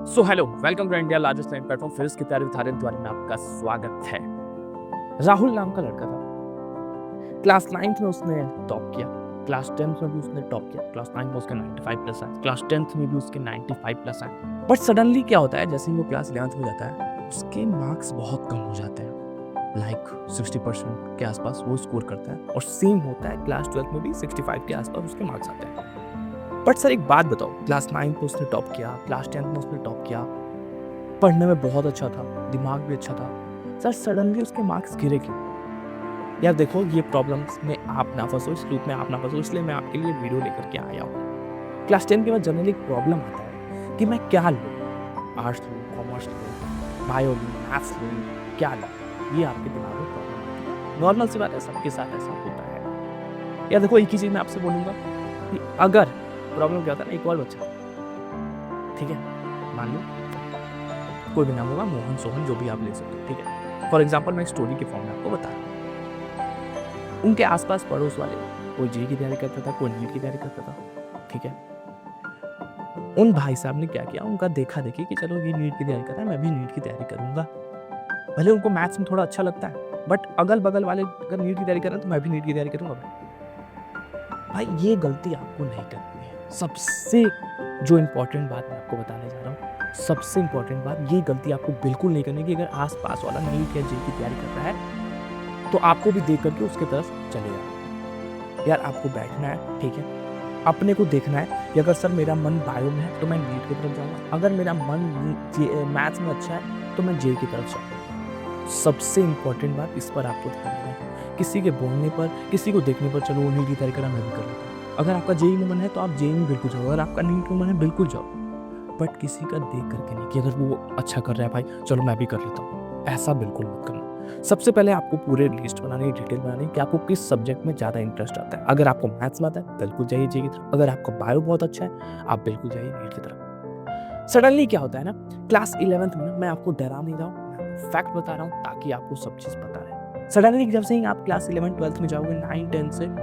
So hello, welcome to India largest land platform फिर की तैयारी विद आर्यन तिवारी में आपका स्वागत है। राहुल नाम का लड़का था। क्लास 9th में उसने टॉप किया, क्लास 10th में भी उसने टॉप किया, क्लास 9 में उसके 95 प्लस आए, क्लास 10th में भी उसके 95 प्लस आए। बट सडनली क्या होता है, जैसे ही वो क्लास 11th में जाता है उसके मार्क्स बहुत कम हो जाते हैं, लाइक 60% के आसपास वो स्कोर करता है। और सेम होता है क्लास 12th में भी 65 के आसपास उसके मार्क्स आते हैं। बट सर एक बात बताओ, क्लास 9 में उसने टॉप किया, क्लास 10th में उसने टॉप किया, पढ़ने में बहुत अच्छा था, दिमाग भी अच्छा था, सर सडनली उसके मार्क्स गिरे क्यों? यार देखो, ये प्रॉब्लम्स में आप ना फंसो, इस लूप में आप ना फंसो, इसलिए मैं आपके लिए वीडियो लेकर के आया हूँ। क्लास 10 के बाद जनरली एक प्रॉब्लम आता है कि मैं क्या लूँ, आर्ट्स लूँ, कॉमर्स लूँ, बायो लूँ, मैथ्स लूँ, क्या लूँ, ये आपके दिमाग में प्रॉब्लम आती है। नॉर्मल सी बात है, सबके साथ ऐसा होता है। यार देखो, एक ही चीज़ मैं आपसे बोलूँगा कि अगर प्रॉब्लम क्या होता है ना, एक और बच्चा, ठीक है, मान लो कोई भी नाम होगा, मोहन, सोहन, जो भी आप ले सकते हो, ठीक है। फॉर एग्जाम्पल मैं स्टोरी के फॉर्म में आपको बता रहा हूँ। उनके आसपास पड़ोस वाले कोई जेईई की तैयारी करता था, कोई नीट की तैयारी करता था, ठीक है। उन भाई साहब ने क्या किया, उनका देखा देखी कि चलो ये नीट की तैयारी कर रहा है, मैं भी नीट की तैयारी करूंगा। भले उनको मैथ्स में थोड़ा अच्छा लगता है, बट अगल बगल वाले अगर नीट की तैयारी कर रहे हैं तो मैं भी नीट की तैयारी करूंगा। भाई ये गलती आपको नहीं करनी है। सबसे जो इम्पोर्टेंट बात मैं आपको बताने जा रहा हूँ, सबसे इम्पोर्टेंट बात, ये गलती आपको बिल्कुल नहीं करनी कि अगर आस पास वाला नीट या जेईई की तैयारी कर रहा है तो आपको भी देख करके उसके तरफ चले जाओ। यार आपको बैठना है, ठीक है, अपने को देखना है कि अगर सर मेरा मन बायो में है तो मैं नीट की तरफ जाऊँगा, अगर मेरा मन मैथ्स में अच्छा है तो मैं जेईई की तरफ जाऊँगा। सबसे इम्पोर्टेंट बात, इस पर आपको ध्यान देना है। किसी के बोलने पर, किसी को देखने पर चलो वो नीट की तैयारी करा, मैं भी कर लेता हूँ। अगर आपका जेईई में मन है तो आप जेईई में बिल्कुल जाओ, अगर आपका नीट में मन है बिल्कुल जाओ, बट किसी का देख करके नहीं कि अगर वो अच्छा कर रहा है भाई चलो मैं भी कर लेता हूँ, ऐसा बिल्कुल मत करना। सबसे पहले आपको पूरे लिस्ट बनानी, डिटेल बनानी कि आपको किस सब्जेक्ट में ज़्यादा इंटरेस्ट आता है। अगर आपको मैथ्स में आता है बिल्कुल जाइए जेईई की तरफ, अगर आपको बायो बहुत अच्छा है आप बिल्कुल जाइए नीट की तरफ। सडनली क्या होता है ना, क्लास 11th में मैं आपको डरा नहीं रहा हूँ, मैं फैक्ट बता रहा हूँ ताकि आपको सब चीज़ पता रहे। सडनली जब से ही आप क्लास 11 12th में जाओगे, 9 10 से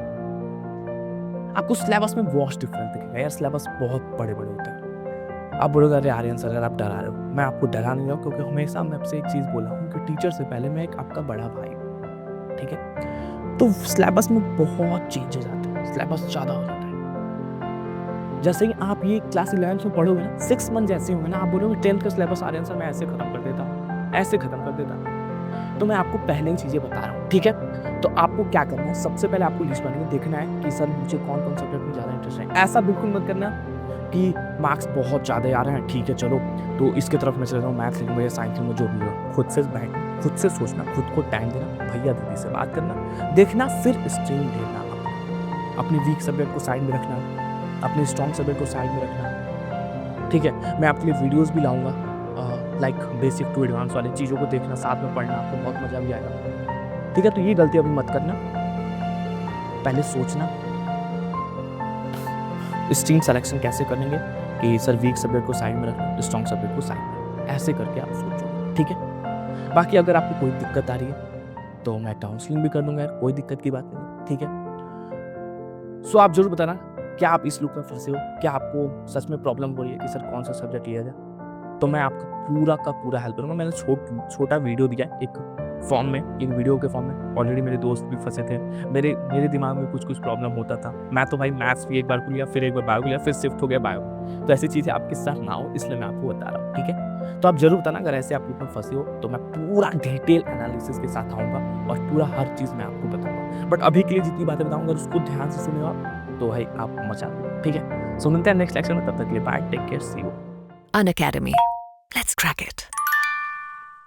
आपको सिलेबस में वॉच डिफरेंस दिखेगा। यार सिलेबस बहुत बड़े बड़े होते हैं। आप बोलोगे अरे आर्यन सर अगर आप डरा रहे हो, मैं आपको डरा नहीं रहा हूँ, क्योंकि हमेशा मैं आपसे एक चीज़ बोला हूँ कि टीचर से पहले मैं एक आपका बड़ा भाई हूँ, ठीक है। तो सिलेबस में बहुत चेंजेस आते हैं, सिलेबस ज़्यादा हो जाता है। जैसे ही आप ये क्लास 11 में पढ़ोगे ना, 6 मंथ जैसे होंगे ना, आप बोलोगे 10th का सिलेबस आर्यन सर मैं ऐसे खत्म कर देता, ऐसे खत्म कर देता। तो मैं आपको पहले ही चीज़ें बता रहा हूँ, ठीक है। तो आपको क्या करना है, सबसे पहले आपको लिस्ट बनानी है, देखना है कि सर मुझे कौन कौन सब्जेक्ट में ज़्यादा इंटरेस्ट है। ऐसा बिल्कुल मत करना कि मार्क्स बहुत ज़्यादा आ रहे हैं, ठीक है चलो तो इसके तरफ मैं चल रहा हूँ, मैथ्स लूँगा या साइंस लूँगा, जो भी हो। खुद से बैठना, खुद से सोचना, खुद को टाइम देना, भैया दीदी से बात करना, देखना, फिर स्ट्रीम लेना, अपनी वीक सब्जेक्ट को साइड में रखना, अपने स्ट्रॉन्ग सब्जेक्ट को साइड में रखना, ठीक है। मैं आपके लिए वीडियोज़ भी लाऊँगा, लाइक बेसिक टू एडवांस वाले चीज़ों को देखना, साथ में पढ़ना, आपको बहुत मज़ा भी आएगा, ठीक है। तो ये गलती अभी मत करना, पहले सोचना स्ट्रीम सिलेक्शन कैसे करेंगे कि सर वीक सब्जेक्ट को साइड में रखना, स्ट्रॉन्ग सब्जेक्ट को साइड में, ऐसे करके आप सोचो, ठीक है। बाकी अगर आपको कोई दिक्कत आ रही है तो मैं काउंसलिंग भी कर दूंगा, यार कोई दिक्कत की बात नहीं, ठीक है। सो आप जरूर बताना क्या आप इस लूप में फंसे हो, क्या आपको सच में प्रॉब्लम हो रही है कि सर कौन सा सब्जेक्ट लिया जाए, तो मैं आपका पूरा का पूरा हेल्प करूँगा। मैंने छोटा वीडियो दिया एक फॉर्म में, एक वीडियो के फॉर्म में। ऑलरेडी मेरे दोस्त भी फंसे थे, मेरे दिमाग में कुछ प्रॉब्लम होता था। मैं तो भाई मैथ्स भी एक बार लिया, फिर एक बार बायो लिया, फिर शिफ्ट हो गया बायो। तो ऐसी चीज़ें आपके साथ ना हो, इसलिए मैं आपको बता रहा हूँ, ठीक है। तो आप जरूर बताना अगर ऐसे आप में फंसे हो, तो मैं पूरा डिटेल एनालिसिस के साथ आऊँगा और पूरा हर चीज़ मैं आपको बताऊँगा। बट अभी के लिए जितनी बातें बताऊँगा उसको ध्यान से सुने आप, तो भाई आप मचा दो, ठीक है। सो मिलते हैं नेक्स्ट लेक्चर में, तब तक के लिए bye, take care, see you. Unacademy. Let's crack it.